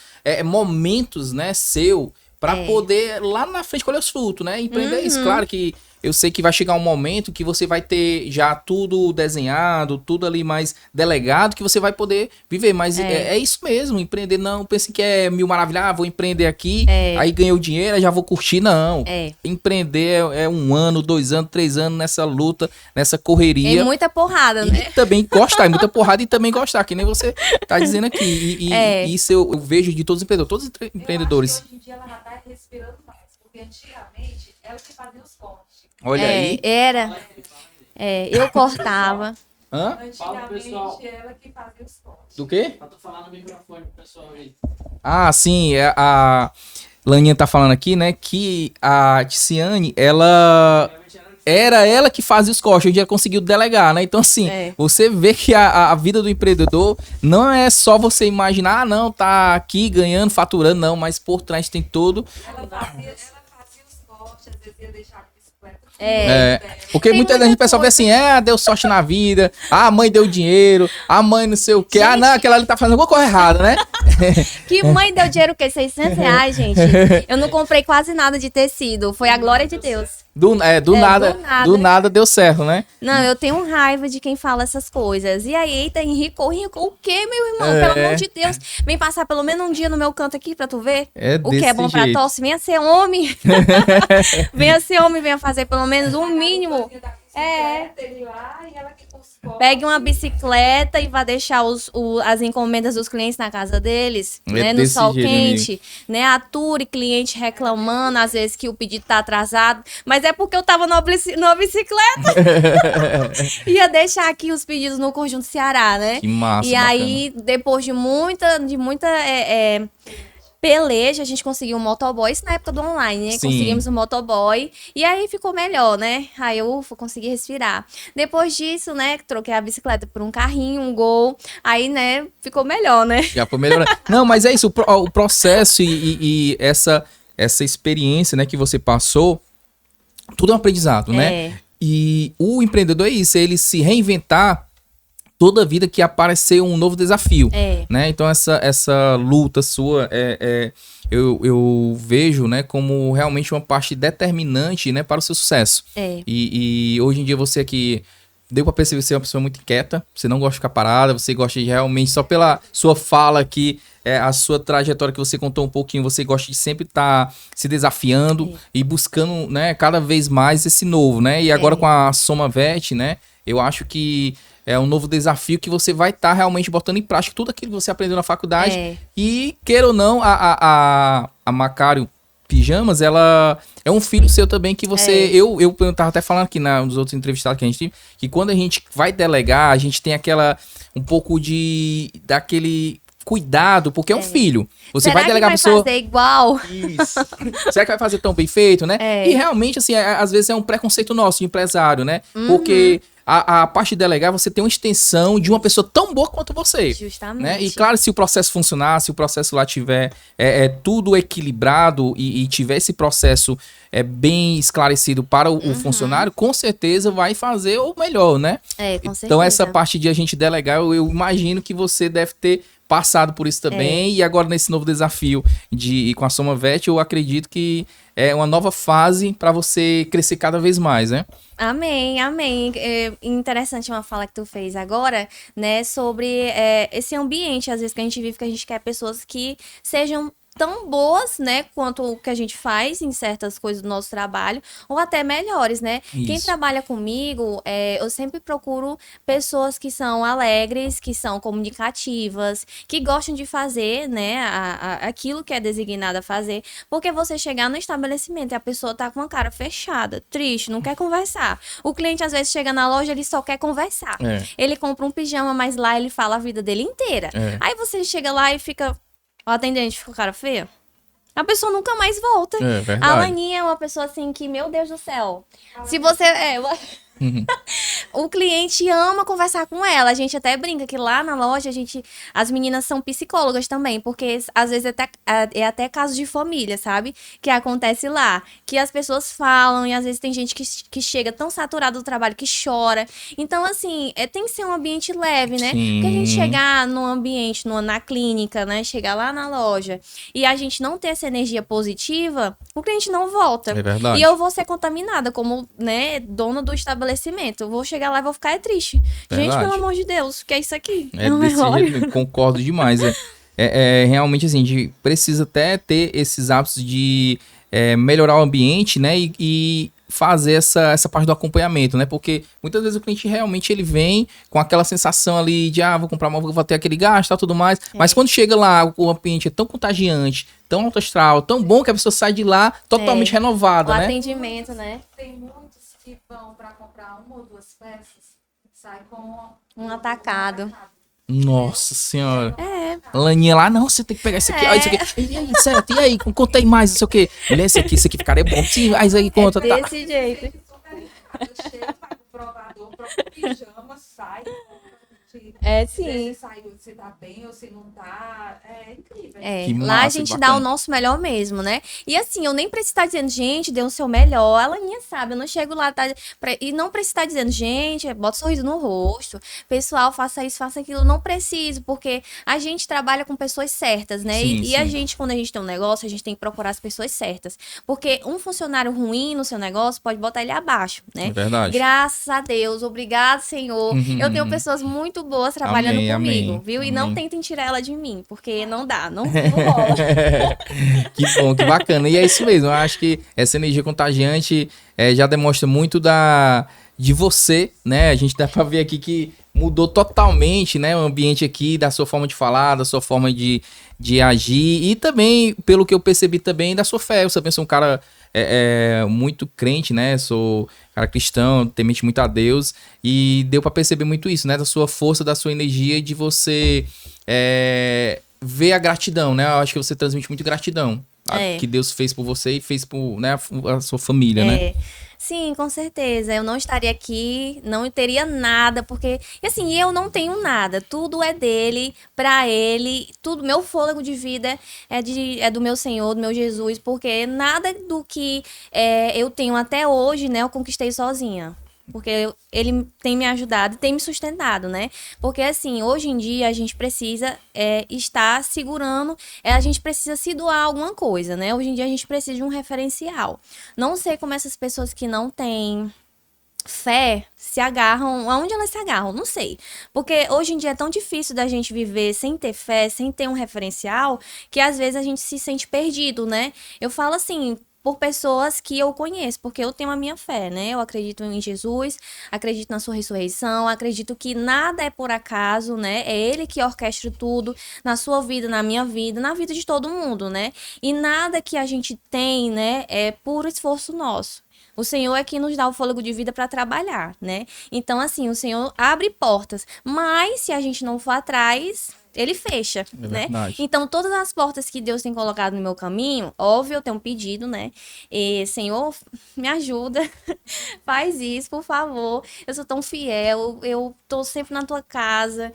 A: momentos, né, seu, para poder lá na frente colher os frutos, né? Empreender é isso. Claro que eu sei que vai chegar um momento que você vai ter já tudo desenhado, tudo ali mais delegado, que você vai poder viver. Mas é isso mesmo, empreender não, pense que é mil maravilhas, vou empreender aqui, aí ganhei o dinheiro, já vou curtir, não. Empreender é 1 ano, 2 anos, 3 anos nessa luta, nessa correria.
B: É muita porrada, né?
A: E também gostar, é muita porrada e também gostar, que nem você tá dizendo aqui. E isso eu vejo de todos os empreendedores, todos os empreendedores.
C: Eu acho que hoje em dia ela já tá respirando mais, porque antigamente ela que fazia os cortes.
A: Olha aí.
B: Eu cortava.
A: Hã?
C: Antigamente ela que fazia os cortes.
A: Do quê?
D: Pra tu falar no microfone pro pessoal aí.
A: Ah, sim, a Laninha tá falando aqui, né, que a Ticiane, era ela que fazia os cortes, hoje ela conseguiu delegar, né? Então, assim, você vê que a vida do empreendedor não é só você imaginar, não, tá aqui ganhando, faturando, não, mas por trás tem todo...
C: Ela fazia os cortes, às vezes ia deixar a bicicleta.
A: Porque
B: Tem
A: muita
B: muita
A: gente pessoal vê assim, deu sorte na vida, a mãe deu dinheiro, a mãe não sei o quê, não, aquela ali tá fazendo alguma coisa errada, né?
B: Que mãe deu dinheiro o quê? R$600, gente. Eu não comprei quase nada de tecido. Foi a glória de Deus.
A: Do nada deu certo, né?
B: Não, eu tenho raiva de quem fala essas coisas. E aí, eita, Henrico o quê, meu irmão? Pelo amor de Deus. Vem passar pelo menos um dia no meu canto aqui pra tu ver. O que é bom pra tosse. Venha ser homem. Venha ser homem, venha fazer pelo menos um mínimo.
C: Ele lá e ela que os cortes.
B: Pegue uma bicicleta e vá deixar as encomendas dos clientes na casa deles, né? No
A: desse
B: sol
A: jeito,
B: quente, né? Ature cliente reclamando, às vezes, que o pedido tá atrasado. Mas é porque eu tava numa bicicleta. Ia deixar aqui os pedidos no Conjunto Ceará, né?
A: Que massa,
B: E aí, depois de muita peleja, a gente conseguiu um motoboy, isso na época do online, né?
A: Sim.
B: Conseguimos um motoboy, e aí ficou melhor, né? Aí eu consegui respirar. Depois disso, né, troquei a bicicleta por um carrinho, um Gol, aí, né, ficou melhor, né?
A: Já foi melhorando. Não, mas é isso, o processo e essa experiência, né, que você passou, tudo é um aprendizado, né? E o empreendedor é isso, é ele se reinventar toda vida que aparecer um novo desafio, né? Então essa luta sua eu vejo, né, como realmente uma parte determinante, né, para o seu sucesso. E hoje em dia você aqui deu para perceber que você é uma pessoa muito inquieta, você não gosta de ficar parada, você gosta de realmente, só pela sua fala aqui, a sua trajetória que você contou um pouquinho, você gosta de sempre estar se desafiando e buscando, né, cada vez mais esse novo, né? E agora com a SomaVet, né, eu acho que é um novo desafio que você vai estar realmente botando em prática tudo aquilo que você aprendeu na faculdade. E, queira ou não, a Macário Pijamas, ela é um filho seu também que você... Eu tava até falando aqui nos outros entrevistados que a gente teve, que quando a gente vai delegar, a gente tem um pouco daquele cuidado, porque é um filho. Você vai delegar a pessoa...
B: Será que vai fazer igual?
A: Isso. Será que vai fazer tão bem feito, né? E realmente, assim, às vezes é um preconceito nosso de empresário, né? Porque... A parte de delegar, você tem uma extensão de uma pessoa tão boa quanto você.
B: Justamente.
A: Né? E claro, se o processo funcionar, se o processo lá tiver tudo equilibrado e tiver esse processo bem esclarecido para o funcionário, com certeza vai fazer o melhor, né?
B: Com certeza.
A: Então essa parte de a gente delegar, eu imagino que você deve ter passado por isso também. E agora nesse novo desafio de ir com a SomaVet, eu acredito que é uma nova fase para você crescer cada vez mais, né?
B: Amém. Interessante uma fala que tu fez agora, né, sobre esse ambiente, às vezes, que a gente vive, que a gente quer pessoas que sejam tão boas, né, quanto o que a gente faz em certas coisas do nosso trabalho, ou até melhores, né?
A: Isso.
B: Quem trabalha comigo, eu sempre procuro pessoas que são alegres, que são comunicativas, que gostam de fazer, né, aquilo que é designado a fazer, porque você chegar no estabelecimento e a pessoa tá com uma cara fechada, triste, não quer conversar. O cliente, às vezes, chega na loja, ele só quer conversar. Ele compra um pijama, mas lá ele fala a vida dele inteira. Aí você chega lá e fica... O atendente ficou cara feia, a pessoa nunca mais volta.
A: Verdade.
B: A Laninha é uma pessoa assim que, meu Deus do céu. Se você...
A: Uhum.
B: O cliente ama conversar com ela. A gente até brinca que lá na loja as meninas são psicólogas também, porque às vezes é até caso de família, sabe? Que acontece lá, que as pessoas falam e às vezes tem gente que chega tão saturado do trabalho que chora. Então, assim, tem que ser um ambiente leve, né? Porque a gente
A: Sim.
B: chegar num ambiente, na clínica, né? Chegar lá na loja e a gente não ter essa energia positiva, o cliente não volta.
A: É verdade.
B: E eu vou ser contaminada como, né, dona do estabelecimento. Eu vou chegar lá e vou ficar triste. Gente,
A: Verdade.
B: pelo amor de Deus, o que é isso aqui?
A: É
B: um
A: desse
B: relógio?
A: jeito, eu concordo demais. Realmente assim, a gente precisa até ter esses hábitos de melhorar o ambiente, né? E fazer essa parte do acompanhamento, né? Porque muitas vezes o cliente realmente ele vem com aquela sensação ali de, vou comprar uma, vou ter aquele gasto e tudo mais. Mas quando chega lá, o ambiente é tão contagiante, tão alto astral, tão bom que a pessoa sai de lá totalmente
B: O
A: renovada, né?
B: atendimento, né?
C: Tem muitos que vão para comprar uma ou duas peças, sai com
B: Um atacado.
A: Nossa senhora.
B: É,
A: Laninha lá, não, você tem que pegar isso aqui, olha isso aqui. E aí, certo, e aí, contei mais, não sei o quê. Mulher, esse aqui ficaria bom. Sim, aí, isso aí, conta, tá.
B: desse jeito.
C: eu chego, vai pro provador, procura pijama, sai.
B: É,
C: Se
B: sim.
C: saiu, se tá bem ou se não tá. É incrível.
A: Que
B: Lá a
A: massa,
B: gente
A: que
B: dá o
A: bacana.
B: nosso melhor mesmo, né? E assim, eu nem preciso estar dizendo, gente, dê o seu melhor. A Laninha sabe, eu não chego lá e não preciso estar dizendo, gente, bota um sorriso no rosto. Pessoal, faça isso, faça aquilo. Não preciso, porque a gente trabalha com pessoas certas, né?
A: Sim,
B: E a
A: sim.
B: gente, quando a gente tem um negócio, a gente tem que procurar as pessoas certas. Porque um funcionário ruim no seu negócio pode botar ele abaixo, né?
A: É verdade.
B: Graças a Deus, obrigado, Senhor.
A: Uhum,
B: Eu tenho
A: uhum.
B: pessoas muito boas trabalhando
A: Amém,
B: comigo,
A: amém,
B: viu? E não
A: amém.
B: tentem tirar ela de mim, porque não dá, não rola.
A: Que bom, que bacana. E é isso mesmo, eu acho que essa energia contagiante já demonstra muito de você, né? A gente dá pra ver aqui que mudou totalmente, né? O ambiente aqui, da sua forma de falar, da sua forma de agir e também, pelo que eu percebi também, da sua fé. Você pensa um cara muito crente, né? Sou cara cristão, temente muito a Deus e deu pra perceber muito isso, né? Da sua força, da sua energia, de você ver a gratidão, né? Eu acho que você transmite muito gratidão.
B: É.
A: Que Deus fez por você e fez por, né, a sua família, né?
B: Sim, com certeza. Eu não estaria aqui, não teria nada, porque, e assim, eu não tenho nada. Tudo é dele, pra ele, tudo, meu fôlego de vida é do meu Senhor, do meu Jesus, porque nada do que eu tenho até hoje, né, eu conquistei sozinha. Porque ele tem me ajudado e tem me sustentado, né? Porque, assim, hoje em dia a gente precisa estar segurando, a gente precisa se doar alguma coisa, né? Hoje em dia a gente precisa de um referencial. Não sei como essas pessoas que não têm fé se agarram, aonde elas se agarram, não sei. Porque hoje em dia é tão difícil da gente viver sem ter fé, sem ter um referencial, que às vezes a gente se sente perdido, né? Eu falo assim, por pessoas que eu conheço, porque eu tenho a minha fé, né? Eu acredito em Jesus, acredito na sua ressurreição, acredito que nada é por acaso, né? É ele que orquestra tudo na sua vida, na minha vida, na vida de todo mundo, né? E nada que a gente tem, né, é puro esforço nosso. O Senhor é quem nos dá o fôlego de vida para trabalhar, né? Então, assim, o Senhor abre portas, mas se a gente não for atrás, ele fecha, né?
A: verdade.
B: Então, todas as portas que Deus tem colocado no meu caminho, óbvio, eu tenho um pedido, né? E, Senhor, me ajuda, faz isso, por favor. Eu sou tão fiel, eu tô sempre na tua casa,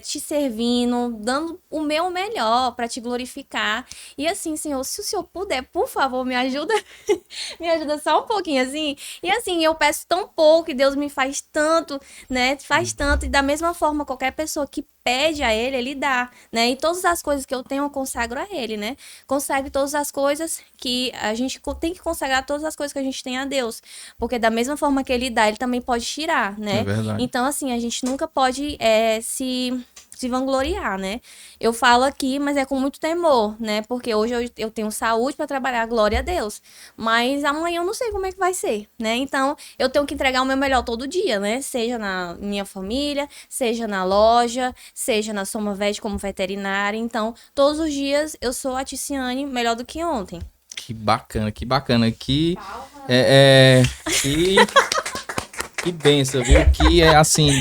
B: te servindo, dando o meu melhor para te glorificar. E assim, Senhor, se o Senhor puder, por favor, me ajuda, me ajuda só um pouquinho, assim. E assim, eu peço tão pouco e Deus me faz tanto, né? Faz tanto. E da mesma forma, qualquer pessoa que pede a ele, ele dá, né? E todas as coisas que eu tenho, eu consagro a ele, né? Consagre todas as coisas que a gente tem que consagrar todas as coisas que a gente tem a Deus. Porque da mesma forma que ele dá, ele também pode tirar, né?
A: É verdade.
B: Então, assim, a gente nunca pode se vangloriar, né? Eu falo aqui, mas é com muito temor, né? Porque hoje eu tenho saúde para trabalhar, glória a Deus. Mas amanhã eu não sei como é que vai ser, né? Então, eu tenho que entregar o meu melhor todo dia, né? Seja na minha família, seja na loja, seja na Somavet como veterinária. Então, todos os dias eu sou a Ticiane melhor do que ontem.
A: Que bacana, que bacana. Que, que benção, viu? Que é assim.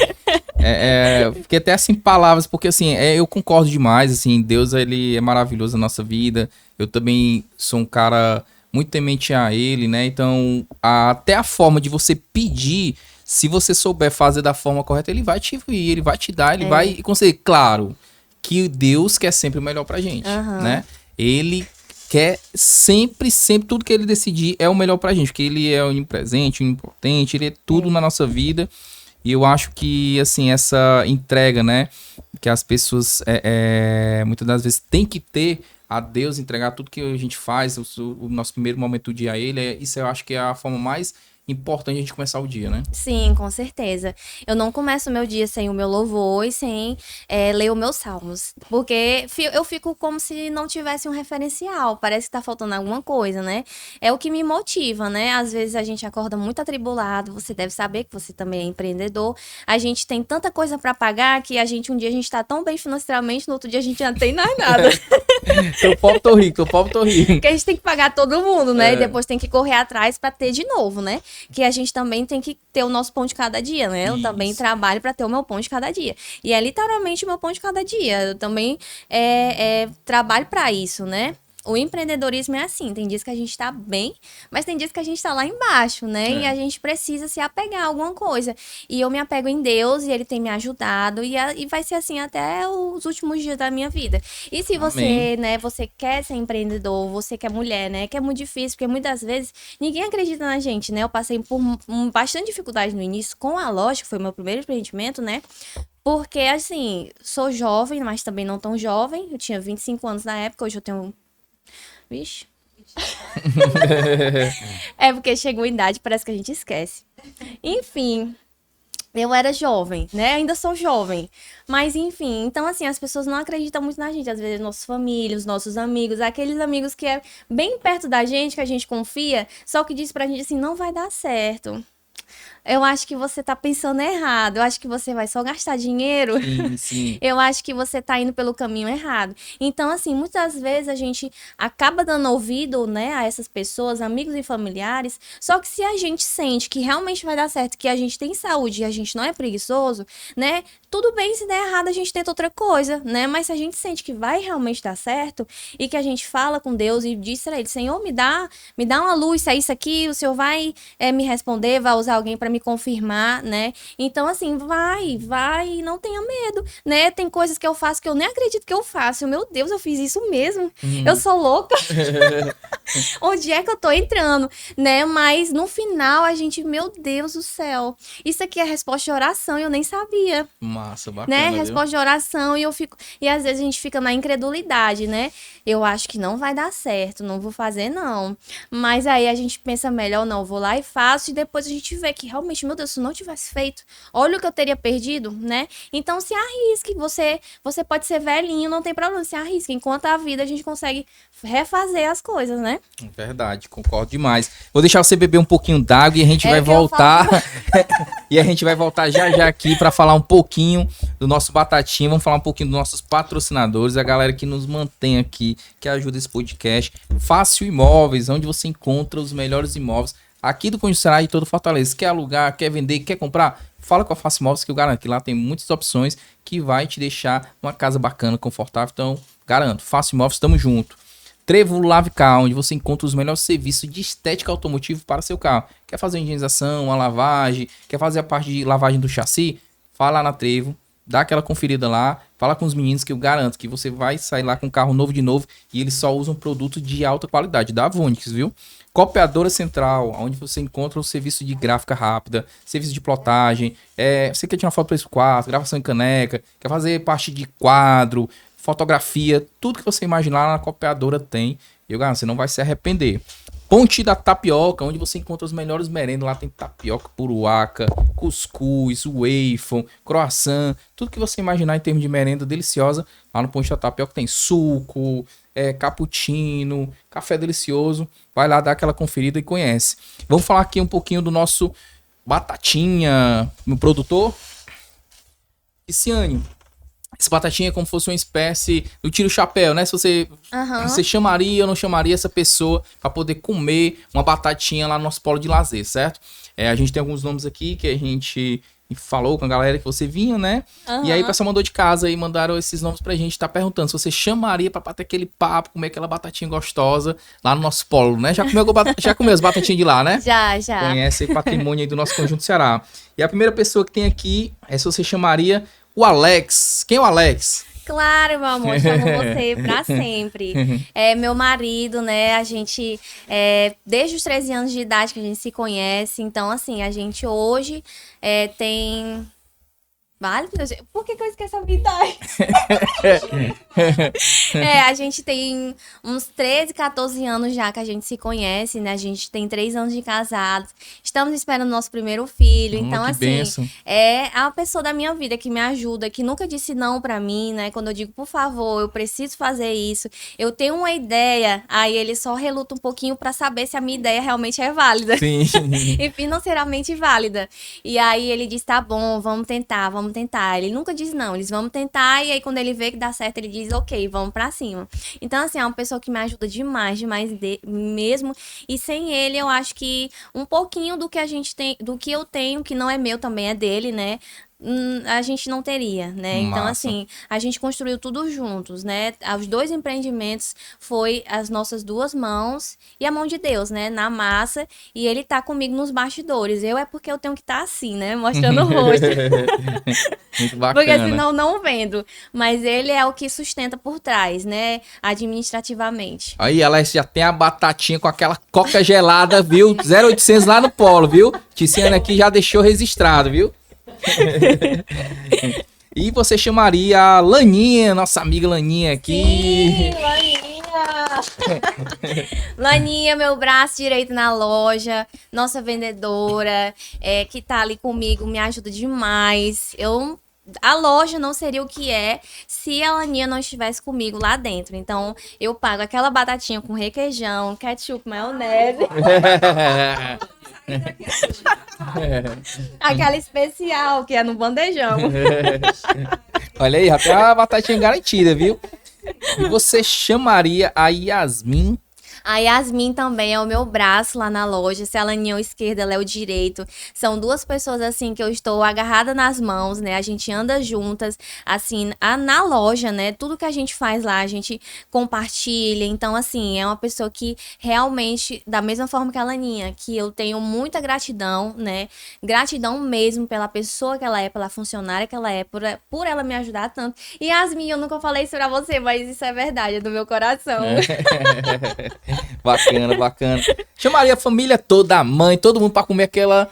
A: Fiquei até assim palavras, porque assim, eu concordo demais, assim, Deus ele é maravilhoso na nossa vida. Eu também sou um cara muito temente a ele, né? Então, até a forma de você pedir Se você souber fazer da forma correta, ele vai te vir, ele vai te dar, ele
B: É.
A: vai conseguir. Claro que Deus quer sempre o melhor pra gente,
B: Aham.
A: né? Ele quer sempre, tudo que ele decidir é o melhor pra gente, porque ele é onipresente, onipotente, ele é tudo na nossa vida. E eu acho que, assim, essa entrega, né, que as pessoas muitas das vezes têm que ter a Deus, entregar tudo que a gente faz, o nosso primeiro momento do dia a ele, isso eu acho que é a forma mais importante de a gente começar o dia, né?
B: Sim, com certeza. Eu não começo o meu dia sem o meu louvor e sem ler os meus salmos. Porque eu fico como se não tivesse um referencial. Parece que tá faltando alguma coisa, né? É o que me motiva, né? Às vezes a gente acorda muito atribulado. Você deve saber que você também é empreendedor. A gente tem tanta coisa pra pagar que um dia a gente tá tão bem financeiramente, no outro dia a gente já não tem mais nada.
A: Tô pobre, tô rico, tô pobre, tô rico.
B: Porque a gente tem que pagar todo mundo, né?
A: É.
B: E depois tem que correr atrás pra ter de novo, né? Que a gente também tem que ter o nosso pão de cada dia, né? Eu também
A: Isso.
B: trabalho pra ter o meu pão de cada dia. E é literalmente o meu pão de cada dia. Eu também trabalho pra isso, né? O empreendedorismo é assim, tem dias que a gente tá bem, mas tem dias que a gente tá lá embaixo, né? E a gente precisa se apegar a alguma coisa. E eu me apego em Deus e ele tem me ajudado e vai ser assim até os últimos dias da minha vida. E se você,
A: Amém.
B: né, você quer ser empreendedor, você que é mulher, né, que é muito difícil, porque muitas vezes ninguém acredita na gente, né? Eu passei por bastante dificuldade no início com a loja, que foi meu primeiro empreendimento, né? Porque, assim, sou jovem, mas também não tão jovem. Eu tinha 25 anos na época, hoje eu tenho... Vixe. É porque chegou a idade, parece que a gente esquece. Enfim, eu era jovem, né? Ainda sou jovem. Mas, enfim, então, assim, as pessoas não acreditam muito na gente. Às vezes, nossas famílias, nossos amigos, aqueles amigos que é bem perto da gente, que a gente confia, só que diz pra gente assim, não vai dar certo. Eu acho que você tá pensando errado. Eu acho que você vai só gastar dinheiro.
A: Sim, sim.
B: Eu acho que você tá indo pelo caminho errado. Então, assim, muitas vezes a gente acaba dando ouvido, né, a essas pessoas, amigos e familiares. Só que se a gente sente que realmente vai dar certo, que a gente tem saúde e a gente não é preguiçoso, né, tudo bem se der errado, a gente tenta outra coisa, né? Mas se a gente sente que vai realmente dar certo e que a gente fala com Deus e diz pra ele, Senhor, me dá uma luz, se é isso aqui, o Senhor vai me responder, vai usar alguém pra me confirmar, né? Então, assim, vai, não tenha medo, né? Tem coisas que eu faço que eu nem acredito que eu faço. Meu Deus, eu fiz isso mesmo. Eu sou louca. Onde é que eu tô entrando, né? Mas no final a gente, meu Deus do céu, isso aqui é resposta de oração e eu nem sabia.
A: Massa, bacana,
B: Né?
A: viu?
B: Resposta de oração e às vezes a gente fica na incredulidade, né? Eu acho que não vai dar certo, não vou fazer não. Mas aí a gente pensa melhor, não, vou lá e faço e depois a gente vê que realmente, meu Deus, se eu não tivesse feito, olha o que eu teria perdido, né? Então se arrisque, você pode ser velhinho, não tem problema, se arrisque. Enquanto a vida a gente consegue refazer as coisas, né?
A: Verdade, concordo demais. Vou deixar você beber um pouquinho d'água e a gente vai
B: que eu
A: voltar. E a gente vai voltar já aqui para falar um pouquinho do nosso Batatinha. Vamos falar um pouquinho dos nossos patrocinadores, a galera que nos mantém aqui, que ajuda esse podcast. Fácil Imóveis, onde você encontra os melhores imóveis aqui do Conjunto Ceará e todo Fortaleza. Quer alugar, quer vender, quer comprar? Fala com a Fácil Imóveis que eu garanto que lá tem muitas opções que vai te deixar uma casa bacana, confortável. Então, garanto, Fácil Imóveis, estamos junto. Trevo Lavecar, onde você encontra os melhores serviços de estética automotiva para seu carro. Quer fazer uma higienização, uma lavagem, quer fazer a parte de lavagem do chassi? Fala lá na Trevo, dá aquela conferida lá, fala com os meninos que eu garanto que você vai sair lá com um carro novo de novo e eles só usam produto de alta qualidade, da Avonix, viu? Copiadora Central, onde você encontra o serviço de gráfica rápida, serviço de plotagem, você quer tirar foto para esse quarto, gravação em caneca, quer fazer parte de quadro, fotografia, tudo que você imaginar na copiadora tem. Eu garanto, você não vai se arrepender. Ponte da Tapioca, onde você encontra os melhores merendas. Lá tem tapioca, puruaca, cuscuz, waffle, croissant, tudo que você imaginar em termos de merenda deliciosa. Lá no Ponte da Tapioca tem suco, cappuccino, café delicioso. Vai lá dar aquela conferida e conhece. Vamos falar aqui um pouquinho do nosso Batatinha, meu produtor. Pisciane. Esse Batatinha é como se fosse uma espécie do tiro-chapéu, né? Se você chamaria ou não chamaria essa pessoa para poder comer uma batatinha lá no nosso polo de lazer, certo? A gente tem alguns nomes aqui que a gente e falou com a galera que você vinha, né? E aí o pessoal mandou de casa e mandaram esses nomes pra gente. Tá perguntando se você chamaria pra bater aquele papo, comer aquela batatinha gostosa lá no nosso polo, né? Já comeu as batatinhas de lá, né?
B: Já.
A: Conhece o patrimônio aí do nosso Conjunto Ceará. E a primeira pessoa que tem aqui é se você chamaria o Alex. Quem é o Alex?
B: Claro, meu amor, chamo você pra sempre. É meu marido, né? A gente, desde os 13 anos de idade que a gente se conhece. Então, assim, a gente hoje tem... Vale? Por que eu esqueço a minha idade? A gente tem uns 13, 14 anos já que a gente se conhece, né? A gente tem 3 anos de casados. Estamos esperando nosso primeiro filho. Então,
A: que
B: assim,
A: bênção.
B: é a pessoa da minha vida que me ajuda, que nunca disse não pra mim, né? Quando eu digo, por favor, eu preciso fazer isso. Eu tenho uma ideia, aí ele só reluta um pouquinho pra saber se a minha ideia realmente é válida.
A: Sim.
B: E financeiramente válida. E aí ele diz, tá bom, vamos tentar. Ele nunca diz não, eles vamos tentar, e aí quando ele vê que dá certo, ele diz, ok, vamos pra cima. Então, assim, é uma pessoa que me ajuda demais mesmo, e sem ele, eu acho que um pouquinho do que a gente tem, do que eu tenho, que não é meu, também é dele, né? A gente não teria, né? Então,
A: Massa.
B: assim, a gente construiu tudo juntos, né? Os 2 empreendimentos foi as nossas 2 mãos e a mão de Deus, né? Na massa, e ele tá comigo nos bastidores. É porque eu tenho que estar assim, né? Mostrando o rosto.
A: Muito bacana.
B: Porque senão não vendo. Mas ele é o que sustenta por trás, né? Administrativamente.
A: Aí, Alex, já tem a batatinha com aquela coca gelada, viu? 0800 lá no polo, viu? Tiziana aqui já deixou registrado, viu? E você chamaria a Laninha, nossa amiga Laninha aqui.
B: Sim, Laninha! Laninha, meu braço direito na loja, nossa vendedora, que tá ali comigo, me ajuda demais. A loja não seria o que é se a Laninha não estivesse comigo lá dentro. Então, eu pago aquela batatinha com requeijão, ketchup, maionese. Aquela especial, que é no bandejão.
A: Olha aí, já tem a batatinha garantida, viu? E você chamaria a Yasmin?
B: A Yasmin também é o meu braço lá na loja. Se a Laninha é o esquerdo, ela é o direito. São 2 pessoas, assim, que eu estou agarrada nas mãos, né? A gente anda juntas, assim, na loja, né? Tudo que a gente faz lá, a gente compartilha. Então, assim, é uma pessoa que realmente, da mesma forma que a Laninha, que eu tenho muita gratidão, né? Gratidão mesmo pela pessoa que ela é, pela funcionária que ela é, por ela me ajudar tanto. E Yasmin, eu nunca falei isso pra você, mas isso é verdade, é do meu coração.
A: Bacana. Chamaria a família toda, a mãe, todo mundo pra comer aquela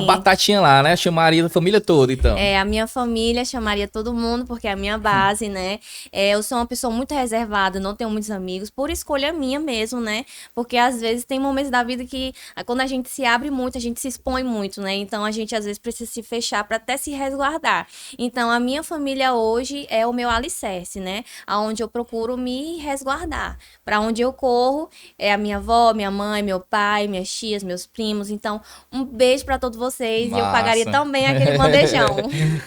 A: batatinha lá, né? Chamaria a família toda, então.
B: A minha família chamaria todo mundo, porque é a minha base, né? Eu sou uma pessoa muito reservada, não tenho muitos amigos, por escolha minha mesmo, né? Porque às vezes tem momentos da vida que, quando a gente se abre muito, a gente se expõe muito, né? Então a gente às vezes precisa se fechar pra até se resguardar. Então a minha família hoje é o meu alicerce, né? Aonde eu procuro me resguardar. Pra onde eu corro é a minha avó, minha mãe, meu pai, minhas tias, meus primos. Então, um beijo pra todos vocês.
A: Massa.
B: E eu pagaria também aquele bandejão.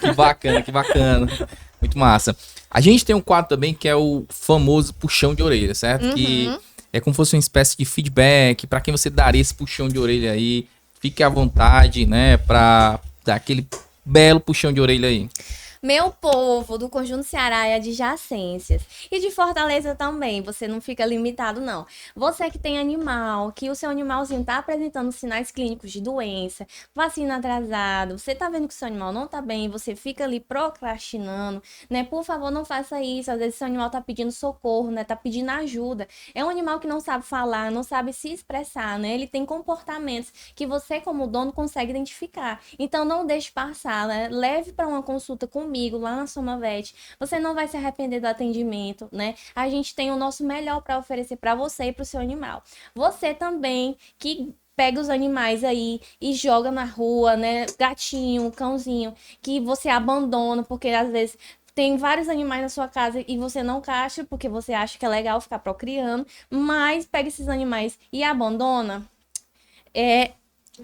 A: Que bacana. Muito massa. A gente tem um quadro também que é o famoso puxão de orelha, certo? Que é como se fosse uma espécie de feedback. Pra quem você daria esse puxão de orelha aí, fique à vontade, né? Pra dar aquele belo puxão de orelha aí.
B: Meu povo do Conjunto Ceará e adjacências. E de Fortaleza também, você não fica limitado, não. Você que tem animal, que o seu animalzinho tá apresentando sinais clínicos de doença, vacina atrasada, você tá vendo que o seu animal não tá bem, você fica ali procrastinando, né? Por favor, não faça isso. Às vezes seu animal tá pedindo socorro, né? Tá pedindo ajuda. É um animal que não sabe falar, não sabe se expressar, né? Ele tem comportamentos que você, como dono, consegue identificar. Então, não deixe passar, né? Leve para uma consulta comigo lá na Somavet, você não vai se arrepender do atendimento, né? A gente tem o nosso melhor para oferecer para você e para o seu animal. Você também que pega os animais aí e joga na rua, né? Gatinho, cãozinho, que você abandona porque às vezes tem vários animais na sua casa e você não cacha porque você acha que é legal ficar procriando, mas pega esses animais e abandona.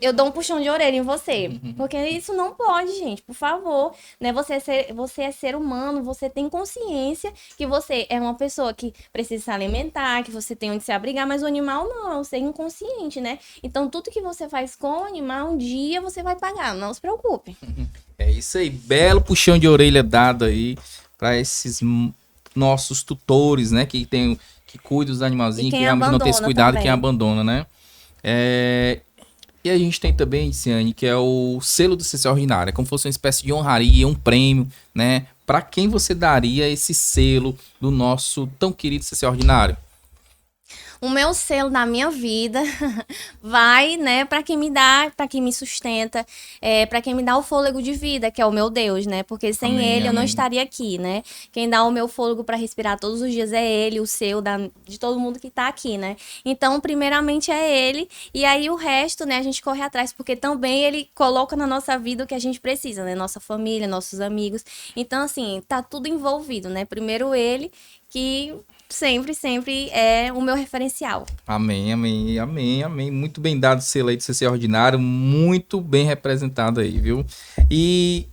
B: Eu dou um puxão de orelha em você. Porque isso não pode, gente. Por favor. Né? Você é ser humano, você tem consciência que você é uma pessoa que precisa se alimentar, que você tem onde se abrigar, mas o animal não, é um ser inconsciente, né? Então, tudo que você faz com o animal, um dia você vai pagar, não se preocupe.
A: É isso aí, belo puxão de orelha dado aí para esses nossos tutores, né, que cuidam dos
B: E
A: animalzinhos, que
B: quem
A: realmente não tem esse
B: abandona
A: cuidado, quem
B: também.
A: abandona, né? E a gente tem também, Ciane, que é o selo do CC Ordinário, é como se fosse uma espécie de honraria, um prêmio, né? Para quem você daria esse selo do nosso tão querido CC Ordinário?
B: O meu selo na minha vida vai, né, para quem me dá, para quem me sustenta, para quem me dá o fôlego de vida, que é o meu Deus, né? Porque sem
A: Amém,
B: ele eu não
A: amém.
B: estaria aqui, né? Quem dá o meu fôlego para respirar todos os dias é ele, o seu, de todo mundo que tá aqui, né? Então, primeiramente é ele, e aí o resto, né, a gente corre atrás, porque também ele coloca na nossa vida o que a gente precisa, né? Nossa família, nossos amigos. Então, assim, tá tudo envolvido, né? Primeiro ele, que sempre, sempre é o meu referencial.
A: Amém, amém, amém, amém. Muito bem dado o selo aí do CC Ordinário, muito bem representado aí, viu? E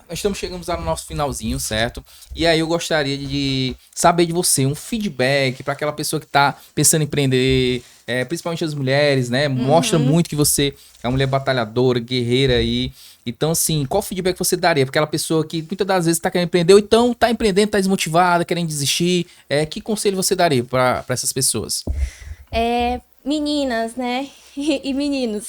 A: nós chegamos no nosso finalzinho, certo? E aí eu gostaria de saber de você um feedback para aquela pessoa que está pensando em empreender, principalmente as mulheres, né? Mostra muito que você é uma mulher batalhadora, guerreira aí. Então, assim, qual feedback você daria para aquela pessoa que muitas das vezes está querendo empreender ou então está empreendendo, está desmotivada, querendo desistir? Que conselho você daria para essas pessoas?
B: Meninas, né? E meninos.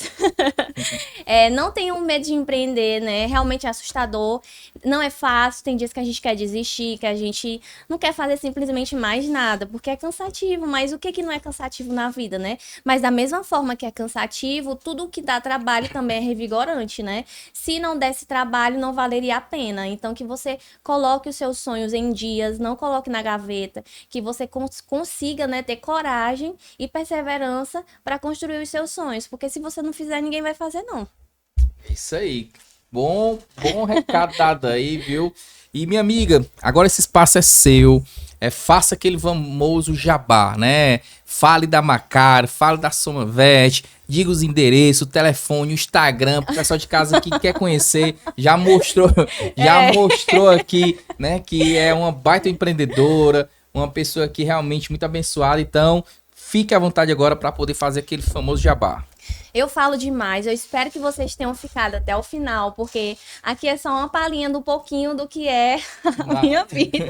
B: Não tenham medo de empreender, né? Realmente é assustador. Não é fácil. Tem dias que a gente quer desistir, que a gente não quer fazer simplesmente mais nada, porque é cansativo. Mas o que que não é cansativo na vida, né? Mas da mesma forma que é cansativo, tudo que dá trabalho também é revigorante, né? Se não desse trabalho, não valeria a pena. Então, que você coloque os seus sonhos em dias, não coloque na gaveta, que você consiga, né, ter coragem e perseverança para construir os seus sonhos, porque se você não fizer, ninguém vai fazer, não.
A: É isso aí. Bom recado dado aí, viu? E minha amiga, agora esse espaço é seu. Faça aquele famoso jabá, né? Fale da Macari, fale da Somavete, diga os endereços, o telefone, o Instagram, pro pessoal de casa que quer conhecer, já mostrou aqui, né, que é uma baita empreendedora, uma pessoa que realmente muito abençoada. Então, fique à vontade agora para poder fazer aquele famoso jabá.
B: Eu falo demais, eu espero que vocês tenham ficado até o final, porque aqui é só uma palhinha do pouquinho do que é a minha vida.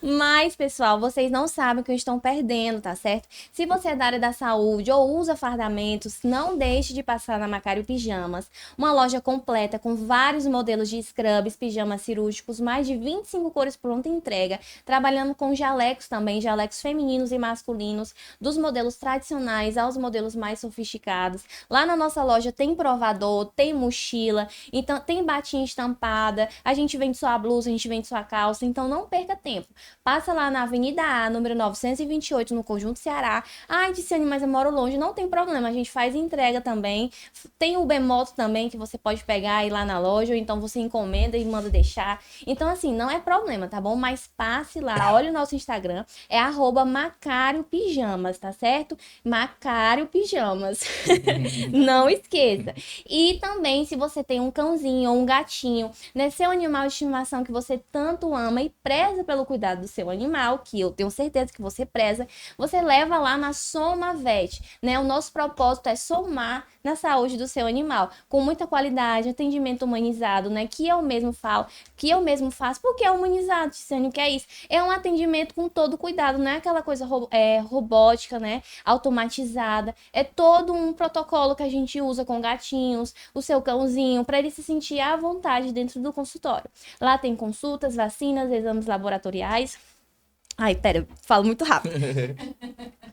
B: Mas, pessoal, vocês não sabem o que estão perdendo, tá certo? Se você é da área da saúde ou usa fardamentos, não deixe de passar na Macário Pijamas, uma loja completa com vários modelos de scrubs, pijamas cirúrgicos, mais de 25 cores pronta entrega, trabalhando com jalecos também, jalecos femininos e masculinos, dos modelos tradicionais aos modelos mais sofisticados. Lá na nossa loja tem provador, tem mochila, então tem batinha estampada, a gente vende sua blusa, a gente vende sua calça, então não perca tempo. Passa lá na Avenida A, número 928, no Conjunto Ceará. Ai, Ticiane, mas eu moro longe. Não tem problema, a gente faz entrega também. Tem o Bemoto também, que você pode pegar e ir lá na loja, ou então você encomenda e manda deixar. Então, assim, não é problema, tá bom? Mas passe lá, olha o nosso Instagram, é @MacárioPijamas, tá certo? Macário Pijamas. Não esqueça. E também, se você tem um cãozinho ou um gatinho, né, seu animal de estimação que você tanto ama e preza pelo cuidado do seu animal, que eu tenho certeza que você preza, você leva lá na Somavete, né? O nosso propósito é somar na saúde do seu animal, com muita qualidade, atendimento humanizado, né? Que eu mesmo falo, que eu mesmo faço, porque é humanizado, Ticiane, o que é isso? É um atendimento com todo cuidado, não é aquela coisa robótica, né? Automatizada. É todo um protocolo que a gente usa com gatinhos, o seu cãozinho, para ele se sentir à vontade dentro do consultório. Lá tem consultas, vacinas, exames laboratoriais. Ai, pera, eu falo muito rápido.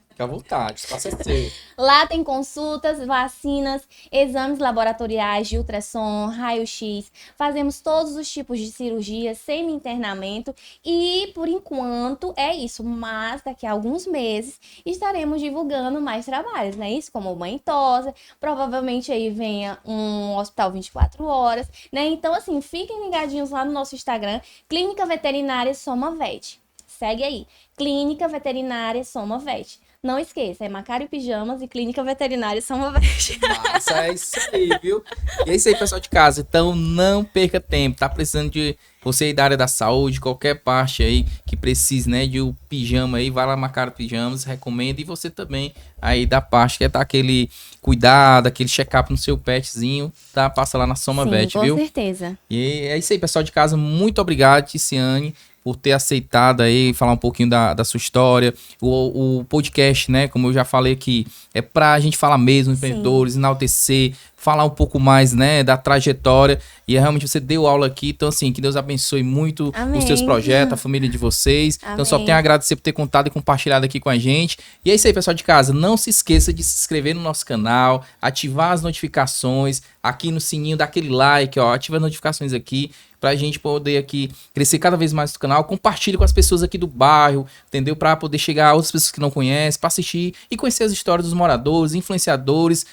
A: Fique à vontade, espaço é seu.
B: Lá tem consultas, vacinas, exames laboratoriais de ultrassom, raio-x. Fazemos todos os tipos de cirurgia, semi-internamento. E, por enquanto, é isso. Mas, daqui a alguns meses, estaremos divulgando mais trabalhos, né? Isso, como mãe idosa. Provavelmente aí venha um hospital 24 horas, né? Então, assim, fiquem ligadinhos lá no nosso Instagram, Clínica Veterinária Somavete. segue aí. Clínica Veterinária Somavet. Não esqueça, é Macário Pijamas e Clínica Veterinária Somavet.
A: Massa, é isso aí, viu? E é isso aí, pessoal de casa. Então, não perca tempo. Tá precisando de você aí da área da saúde, qualquer parte aí que precise, né, de um pijama aí, vai lá Macário Pijamas, recomendo. E você também aí da parte que é dar aquele cuidado, aquele check-up no seu petzinho, tá? Passa lá na Somavet,
B: Sim,
A: viu?
B: com certeza.
A: E é isso aí, pessoal de casa. Muito obrigado, Ticiane, por ter aceitado aí, falar um pouquinho da sua história. O podcast, né, como eu já falei aqui, é pra gente falar mesmo, empreendedores, enaltecer, falar um pouco mais, né, da trajetória. E realmente você deu aula aqui. Então, assim, que Deus abençoe muito
B: Amém.
A: os seus projetos, a família de vocês. Então, só
B: Amém.
A: tenho a agradecer por ter contado e compartilhado aqui com a gente. E é isso aí, pessoal de casa. Não se esqueça de se inscrever no nosso canal, ativar as notificações, aqui no sininho, dá aquele like, ó, ativa as notificações aqui, pra gente poder aqui crescer cada vez mais no canal. Compartilhe com as pessoas aqui do bairro, entendeu? Pra poder chegar a outras pessoas que não conhecem, pra assistir e conhecer as histórias dos moradores, influenciadores,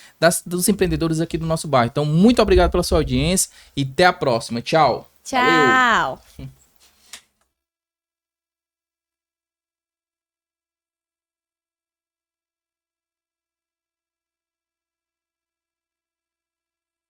A: dos empreendedores aqui do nosso bairro. Então, muito obrigado pela sua audiência e até a próxima. Tchau!
B: Tchau!